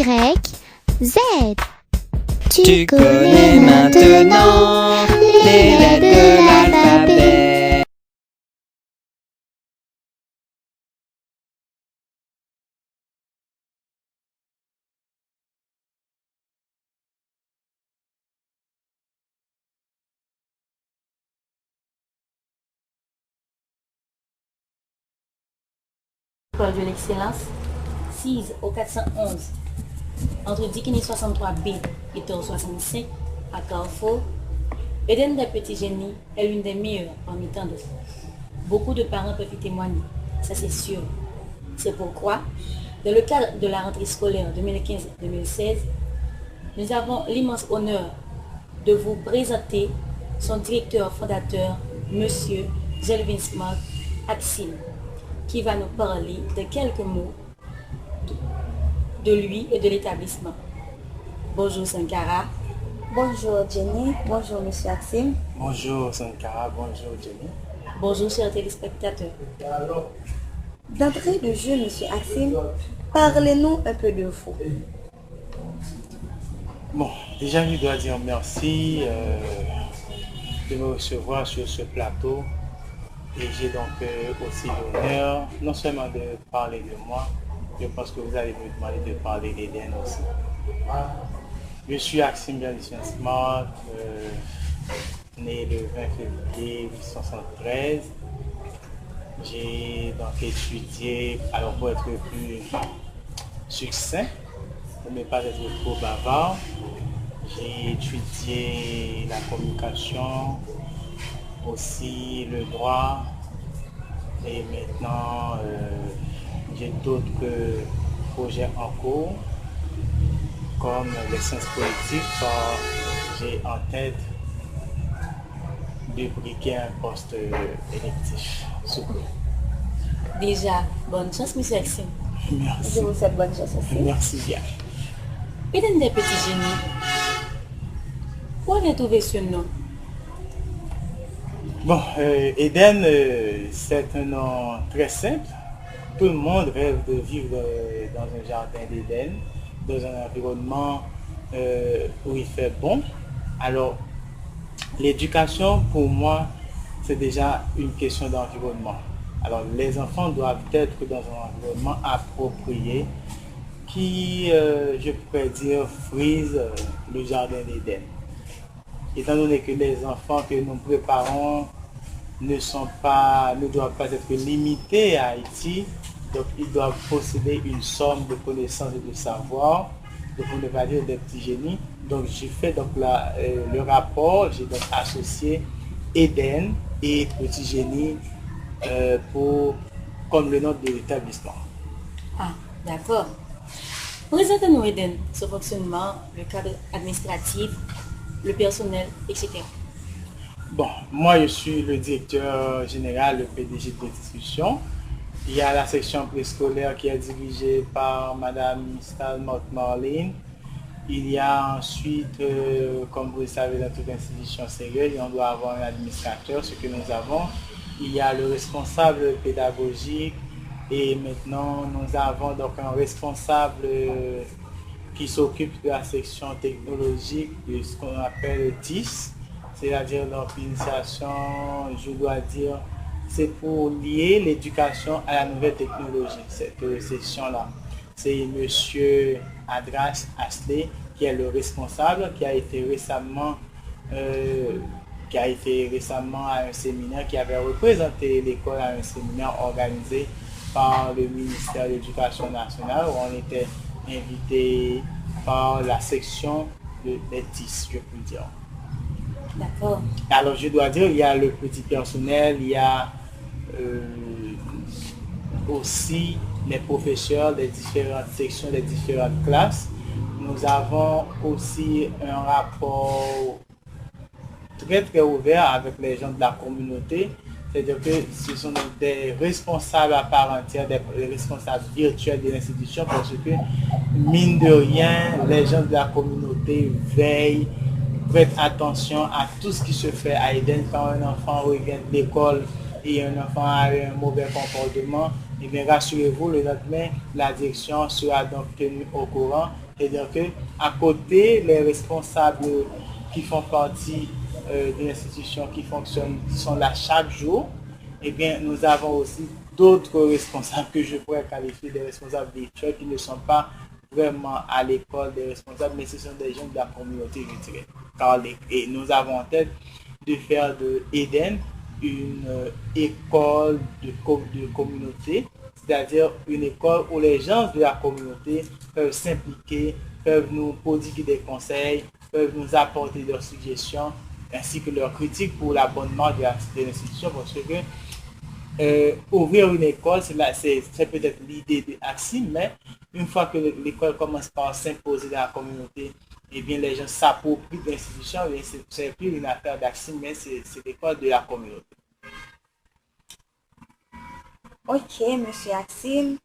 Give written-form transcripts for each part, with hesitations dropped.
Y, Z. Tu connais maintenant les lettres de l'alphabet. École de l'excellence, 6 au 411, entre Dikini 63B et Tour 65 à Carrefour, Eden des petits génies est l'une des meilleures parmi tant d'autres. Beaucoup de parents peuvent y témoigner, ça c'est sûr. C'est pourquoi, dans le cadre de la rentrée scolaire 2015-2016, nous avons l'immense honneur de vous présenter son directeur fondateur, Monsieur Jelvin Smart Axim, qui va nous parler de quelques mots de lui et de l'établissement. Bonjour Sankara. Bonjour Jenny, bonjour Monsieur Axim. Bonjour Sankara, bonjour Jenny. Bonjour chers téléspectateurs. D'entrée de jeu, Monsieur Axim, parlez-nous un peu de vous. Bon, déjà je dois dire merci de me recevoir sur ce plateau. Et j'ai donc aussi l'honneur non seulement de parler de moi, je pense que vous allez me demander de parler d'Eden aussi. Je suis Axim Jelvin Smart, né le 20 février 1873. J'ai donc étudié, alors pour être plus succinct, pour ne pas être trop bavard, j'ai étudié la communication, aussi le droit, et maintenant j'ai d'autres projets en cours comme les sciences politiques, car j'ai en tête de briquer un poste électif sous peu. Déjà, bonne chance Monsieur Axim. Merci. Je vous souhaite bonne chance aussi. Merci bien. Eden des petits génies, où avez-vous trouvé ce nom? Bon, Eden, c'est un nom très simple. Tout le monde rêve de vivre dans un jardin d'Éden, dans un environnement où il fait bon. Alors, l'éducation, pour moi, c'est déjà une question d'environnement. Alors, les enfants doivent être dans un environnement approprié qui, je pourrais dire, frise le jardin d'Éden. Étant donné que les enfants que nous préparons ne doivent pas être limités à Haïti, donc ils doivent posséder une somme de connaissances et de savoir, donc on ne va dire des petits génies. Donc j'ai fait donc le rapport, j'ai donc associé Eden et petit génie comme le nom de l'établissement. Ah, d'accord. Présentez-nous Eden, son fonctionnement, le cadre administratif, le personnel, etc. Bon, moi je suis le directeur général, le PDG de l'institution. Il y a la section préscolaire qui est dirigée par Madame Stalmont Marlene. Il y a ensuite, comme vous le savez, dans toute institution sérieuse, on doit avoir un administrateur, ce que nous avons. Il y a le responsable pédagogique et maintenant nous avons donc un responsable qui s'occupe de la section technologique de ce qu'on appelle TIS, c'est-à-dire donc l'initiation, je dois dire, c'est pour lier l'éducation à la nouvelle technologie, cette section-là. C'est M. Adras Asley qui est le responsable, qui a été récemment à un séminaire, qui avait représenté l'école à un séminaire organisé par le ministère de l'Éducation nationale, où on était invité par la section des TIS, je peux dire. D'accord. Alors je dois dire, il y a le petit personnel, il y a aussi les professeurs des différentes sections, des différentes classes. Nous avons aussi un rapport très très ouvert avec les gens de la communauté. C'est-à-dire que ce sont des responsables à part entière, des responsables virtuels de l'institution, parce que, mine de rien, les gens de la communauté veillent, prêtent attention à tout ce qui se fait à Eden. Quand un enfant revient de l'école et un enfant a un mauvais comportement, et bien rassurez-vous, le lendemain, la direction sera donc tenue au courant C'est-à-dire que à côté, les responsables qui font partie de l'institution qui fonctionne, qui sont là chaque jour, eh bien, nous avons aussi d'autres responsables que je pourrais qualifier des responsables virtuels qui ne sont pas vraiment à l'école des responsables, mais ce sont des gens de la communauté, je dirais. Et nous avons en tête de faire de Eden une école de communauté, c'est-à-dire une école où les gens de la communauté peuvent s'impliquer, peuvent nous prodiguer des conseils, peuvent nous apporter leurs suggestions, ainsi que leurs critiques pour l'abonnement de l'institution, parce que ouvrir une école, c'est peut-être l'idée de Axime, mais une fois que l'école commence par s'imposer dans la communauté, eh bien les gens s'approprient de l'institution, et c'est plus une affaire d'Axime, mais c'est l'école de la communauté. Ok, Monsieur Axime.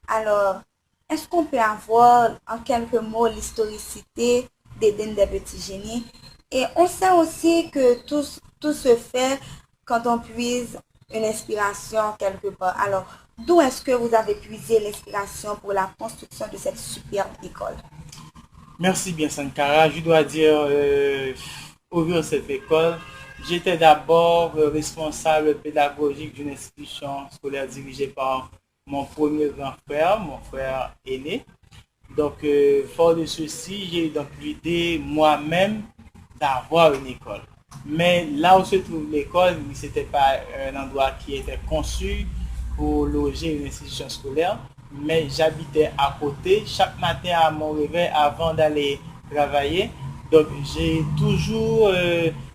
Alors, est-ce qu'on peut avoir en quelques mots l'historicité d'Eden des Petits Génies? Et on sait aussi que tout se fait quand on puise une inspiration quelque part. Alors, d'où est-ce que vous avez puisé l'inspiration pour la construction de cette superbe école? Merci bien, Sankara. Je dois dire, ouvrir cette école, j'étais d'abord responsable pédagogique d'une institution scolaire dirigée par mon premier grand frère, mon frère aîné. Donc, fort de ceci, j'ai donc l'idée moi-même d'avoir une école. Mais là où se trouve l'école, ce n'était pas un endroit qui était conçu pour loger une institution scolaire, mais j'habitais à côté. Chaque matin à mon réveil, avant d'aller travailler, donc j'ai toujours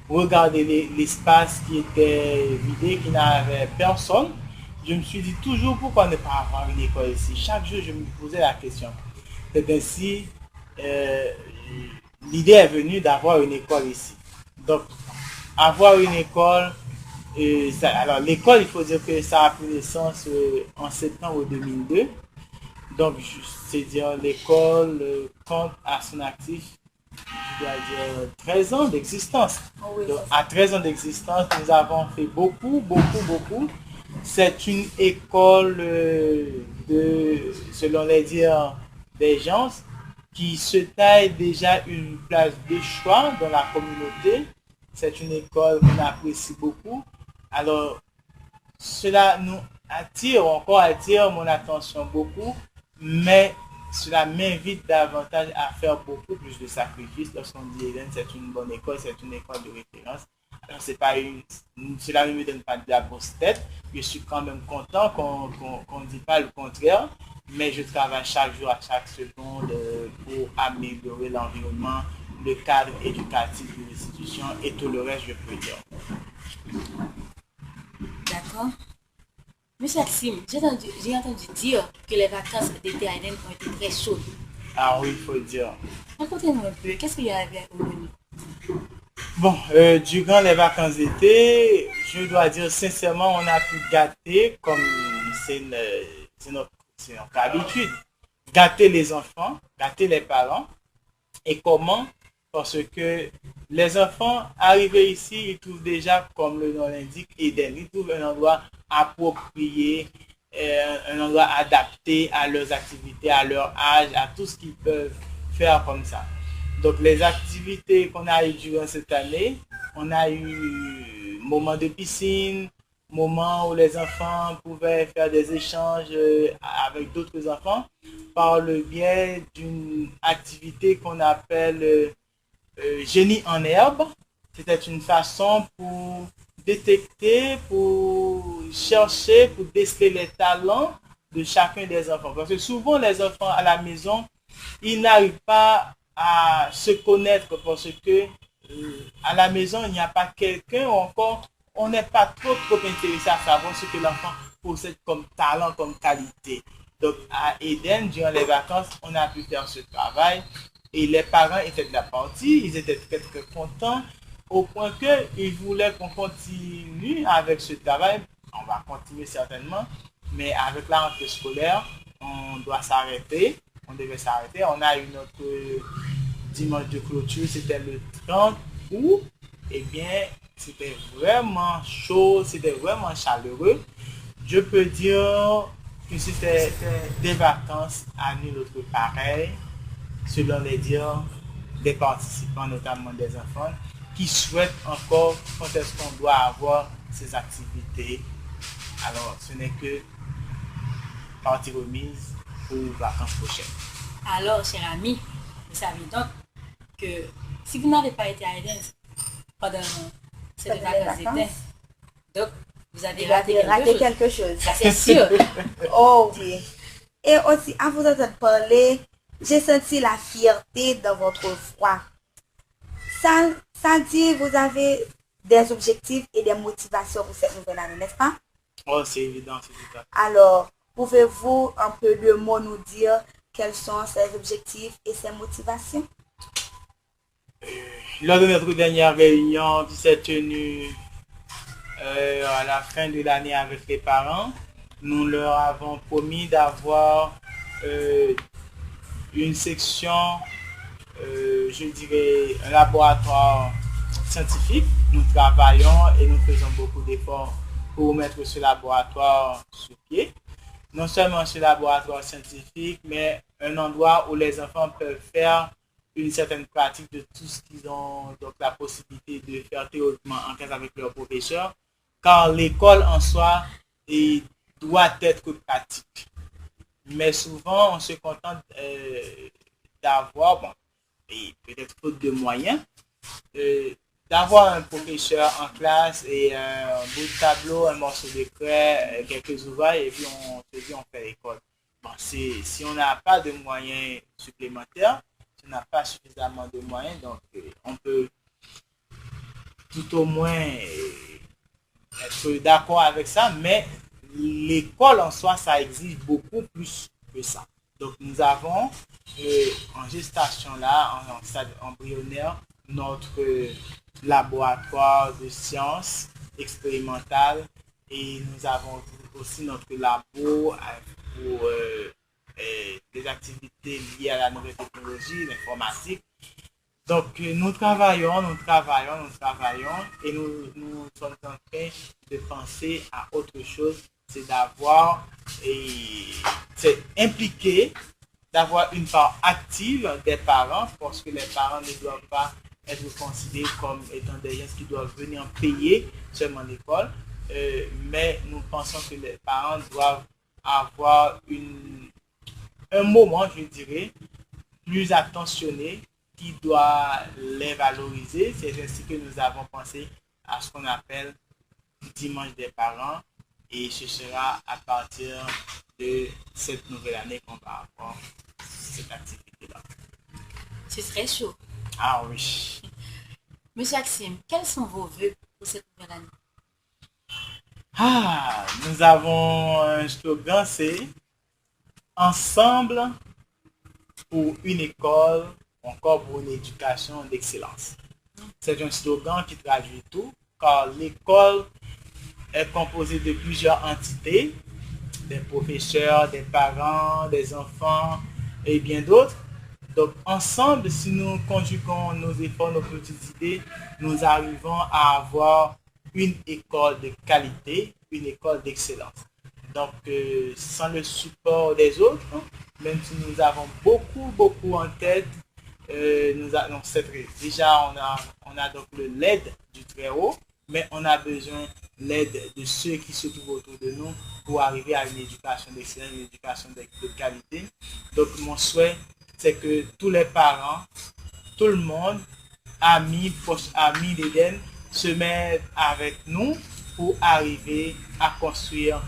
regardé l'espace qui était vidé, qui n'avait personne. Je me suis dit toujours pourquoi ne pas avoir une école ici. Chaque jour, je me posais la question. C'est ainsi, l'idée est venue d'avoir une école ici. Donc, avoir une école, alors l'école, il faut dire que ça a pris naissance en septembre 2002. Donc, c'est-à-dire l'école compte à son actif, je dois dire, 13 ans d'existence. Oh oui, donc, à 13 ans d'existence, nous avons fait beaucoup. C'est une école selon les dires des gens, qui se taille déjà une place de choix dans la communauté. C'est une école qu'on apprécie beaucoup. Alors, cela nous attire mon attention beaucoup, mais cela m'invite davantage à faire beaucoup plus de sacrifices. Lorsqu'on dit Eden, c'est une bonne école, c'est une école de référence. Alors, cela ne me donne pas de la grosse tête. Je suis quand même content qu'on ne dise pas le contraire, mais je travaille chaque jour, à chaque seconde pour améliorer l'environnement, le cadre éducatif de l'institution et tout le reste, je peux dire. D'accord. Monsieur Axime, j'ai entendu dire que les vacances d'été à Eden ont été très chaudes. Ah oui, il faut le dire. Racontez-nous un peu, qu'est-ce qu'il y avait au menu? Bon, durant les vacances d'été, je dois dire sincèrement, on a pu gâter, comme c'est notre habitude, gâter les enfants, gâter les parents. Et comment? Parce que les enfants arrivés ici, ils trouvent déjà, comme le nom l'indique, Eden. Ils trouvent un endroit approprié, un endroit adapté à leurs activités, à leur âge, à tout ce qu'ils peuvent faire comme ça. Donc les activités qu'on a eues durant cette année, on a eu moments de piscine, moments où les enfants pouvaient faire des échanges avec d'autres enfants par le biais d'une activité qu'on appelle génie en herbe. C'était une façon pour détecter, pour chercher, pour déceler les talents de chacun des enfants. Parce que souvent les enfants à la maison, ils n'arrivent pas à se connaître parce que à la maison, il n'y a pas quelqu'un ou encore on n'est pas trop intéressé à savoir ce que l'enfant possède comme talent, comme qualité. Donc à Eden, durant les vacances, on a pu faire ce travail et les parents étaient de la partie, ils étaient très contents au point qu'ils voulaient qu'on continue avec ce travail. On va continuer certainement, mais avec la rentrée scolaire, on doit s'arrêter. On devait s'arrêter. On a eu notre dimanche de clôture, c'était le 30 août. Eh bien, c'était vraiment chaud, c'était vraiment chaleureux. Je peux dire que c'était des vacances à nul autre pareil. selon les dires des participants, notamment des enfants, qui souhaitent encore quand est-ce qu'on doit avoir ces activités. Alors, ce n'est que partie remise pour vacances prochaines. Alors, cher ami, vous savez donc que si vous n'avez pas été à Eden pendant ces Pendant les vacances d'été, vacances. donc vous avez Vous avez raté quelque chose. Ça, c'est sûr. Oh oui. Et aussi, à vous entendre parler, j'ai senti la fierté dans votre voix. Ça dit, vous avez des objectifs et des motivations pour cette nouvelle année, n'est-ce pas? Oh, c'est évident, c'est évident. Alors, pouvez-vous un peu de mots nous dire quels sont ces objectifs et ces motivations? Lors de notre dernière réunion qui s'est tenue à la fin de l'année avec les parents, nous leur avons promis d'avoir une section, je dirais, un laboratoire scientifique. Nous travaillons et nous faisons beaucoup d'efforts pour mettre ce laboratoire sur pied. Non seulement ce laboratoire scientifique, mais un endroit où les enfants peuvent faire une certaine pratique de tout ce qu'ils ont donc la possibilité de faire théoriquement en classe avec leurs professeurs, car l'école en soi doit être pratique. Mais souvent, on se contente d'avoir, bon, et peut-être faute de moyens, d'avoir un professeur en classe et un bout de tableau, un morceau de craie, quelques ouvrages, et puis on se dit on fait l'école. Bon, si on n'a pas de moyens supplémentaires, si on n'a pas suffisamment de moyens, donc on peut tout au moins être d'accord avec ça, mais l'école en soi, ça exige beaucoup plus que ça. Donc nous avons en gestation là, en stade embryonnaire, notre laboratoire de sciences expérimentales et nous avons aussi notre labo pour des activités liées à la nouvelle technologie, l'informatique. Donc nous travaillons et nous sommes en train de penser à autre chose, c'est d'avoir c'est impliquer, d'avoir une part active des parents parce que les parents ne doivent pas être considérés comme étant des gens qui doivent venir payer seulement l'école, mais nous pensons que les parents doivent avoir un moment, je dirais, plus attentionné qui doit les valoriser. C'est ainsi que nous avons pensé à ce qu'on appelle dimanche des parents et ce sera à partir de cette nouvelle année qu'on va avoir cette activité-là. Ce serait chaud. Ah oui. Monsieur Axime, quels sont vos vœux pour cette nouvelle année? Ah, nous avons un slogan, c'est Ensemble pour une école, encore pour une éducation d'excellence. C'est un slogan qui traduit tout, car l'école est composée de plusieurs entités, des professeurs, des parents, des enfants et bien d'autres. Donc ensemble, si nous conjuguons nos efforts, nos petites idées, nous arrivons à avoir une école de qualité, une école d'excellence. Donc sans le support des autres, même si nous avons beaucoup en tête, déjà on a donc l'aide du Très-Haut, mais on a besoin de l'aide de ceux qui se trouvent autour de nous pour arriver à une éducation d'excellence, une éducation de qualité. Donc mon souhait, c'est que tous les parents, tout le monde, amis d'Eden, se mettent avec nous pour arriver à construire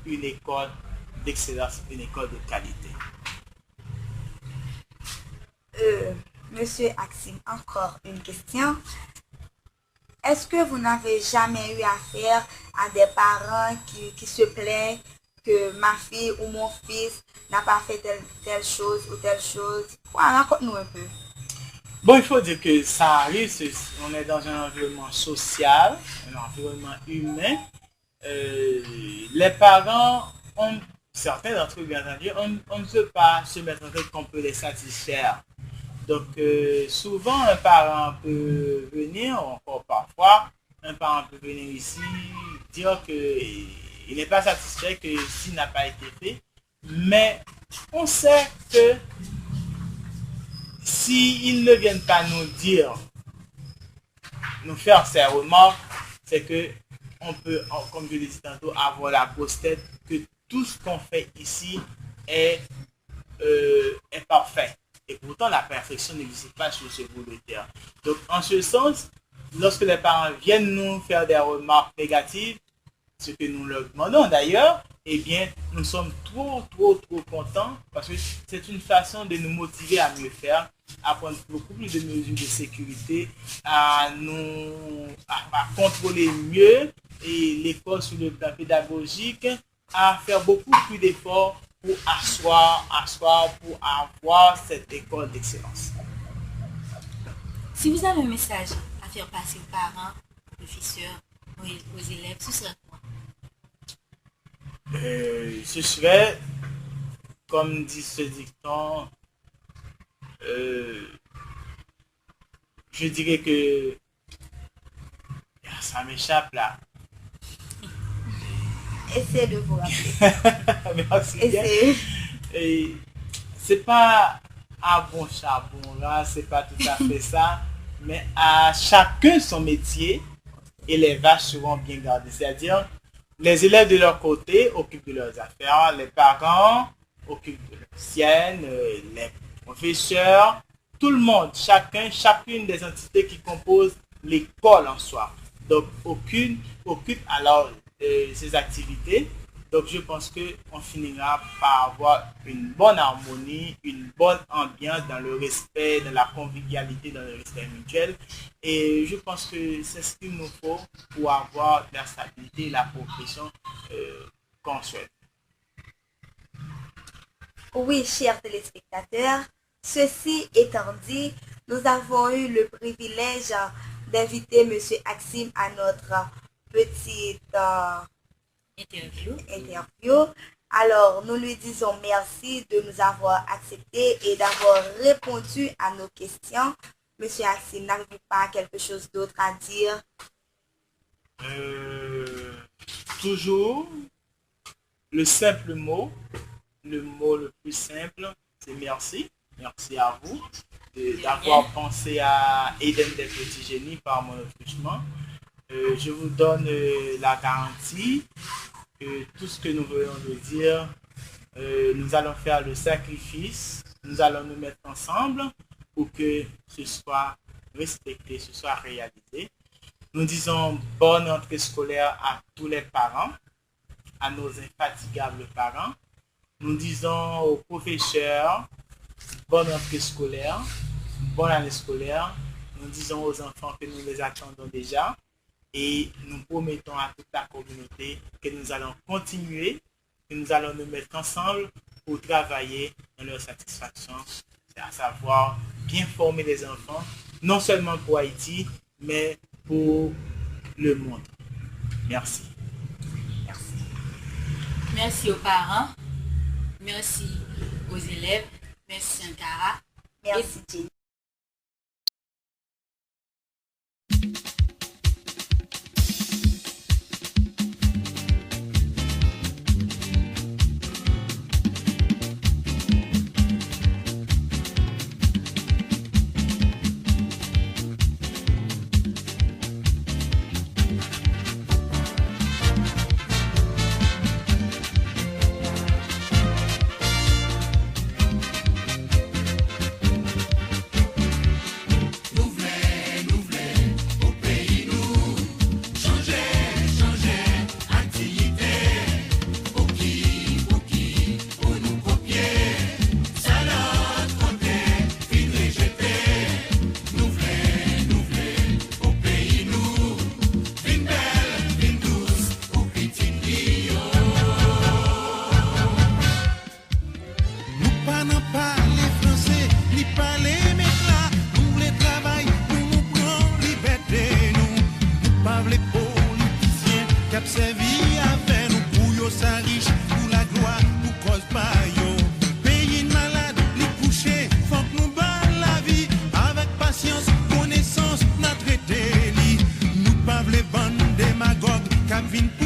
une école d'excellence, une école de qualité. Monsieur Axime, encore une question. Est-ce que vous n'avez jamais eu affaire à des parents qui se plaignent que ma fille ou mon fils n'a pas fait telle chose ou telle chose? Voilà, raconte-nous un peu. Bon, il faut dire que ça arrive, on est dans un environnement social, un environnement humain. Les parents certains d'entre eux, bien entendu, on ne peut pas se mettre en tête qu'on peut les satisfaire. Donc, souvent, un parent peut venir, encore parfois, un parent peut venir ici dire qu'il n'est pas satisfait, que s'il n'a pas été fait. Mais on sait que s'ils ne viennent pas nous dire, nous faire ces remarques, c'est que on peut, comme je l'ai dit tantôt, avoir la grosse tête que tout ce qu'on fait ici est parfait. Et pourtant, la perfection n'existe pas sur ce bout de terre. Donc, en ce sens, lorsque les parents viennent nous faire des remarques négatives, ce que nous leur demandons d'ailleurs, eh bien, nous sommes trop contents parce que c'est une façon de nous motiver à mieux faire, à prendre beaucoup plus de mesures de sécurité, à contrôler mieux et l'école sur le plan pédagogique, à faire beaucoup plus d'efforts pour asseoir, pour avoir cette école d'excellence. Si vous avez un message à faire passer aux parents, aux professeurs, aux élèves, ce serait quoi? Ce serait, comme dit ce dicton, je dirais que ça m'échappe là. Essayez de vous rappeler. Merci bien. Et c'est pas à bon charbon là, c'est pas tout à fait ça, mais à chacun son métier et les vaches seront bien gardées. C'est-à-dire, les élèves de leur côté occupent de leurs affaires, les parents occupent de leurs siennes, les professeurs, tout le monde, chacune des entités qui composent l'école en soi. Donc, occupe alors ces activités. Donc, je pense qu'on finira par avoir une bonne harmonie, une bonne ambiance dans le respect, dans la convivialité, dans le respect mutuel. Et je pense que c'est ce qu'il nous faut pour avoir la stabilité et la progression qu'on souhaite. Oui, chers téléspectateurs, ceci étant dit, nous avons eu le privilège d'inviter M. Axime à notre petite interview. Alors, nous lui disons merci de nous avoir accepté et d'avoir répondu à nos questions. Monsieur Axime, n'avez-vous pas quelque chose d'autre à dire? Toujours, le simple mot, le mot le plus simple, c'est merci. Merci à vous d'avoir pensé à Eden des petits génies par mon accouchement. Je vous donne la garantie que tout ce que nous venons de dire, nous allons faire le sacrifice, nous allons nous mettre ensemble pour que ce soit respecté, ce soit réalisé. Nous disons bonne rentrée scolaire à tous les parents, à nos infatigables parents. Nous disons aux professeurs, bonne rentrée scolaire, bonne année scolaire. Nous disons aux enfants que nous les attendons déjà. Et nous promettons à toute la communauté que nous allons continuer, que nous allons nous mettre ensemble pour travailler dans leur satisfaction, c'est à savoir bien former les enfants, non seulement pour Haïti, mais pour le monde. Merci. Merci. Merci aux parents, merci aux élèves, merci Sankara. Merci Jenny. Vin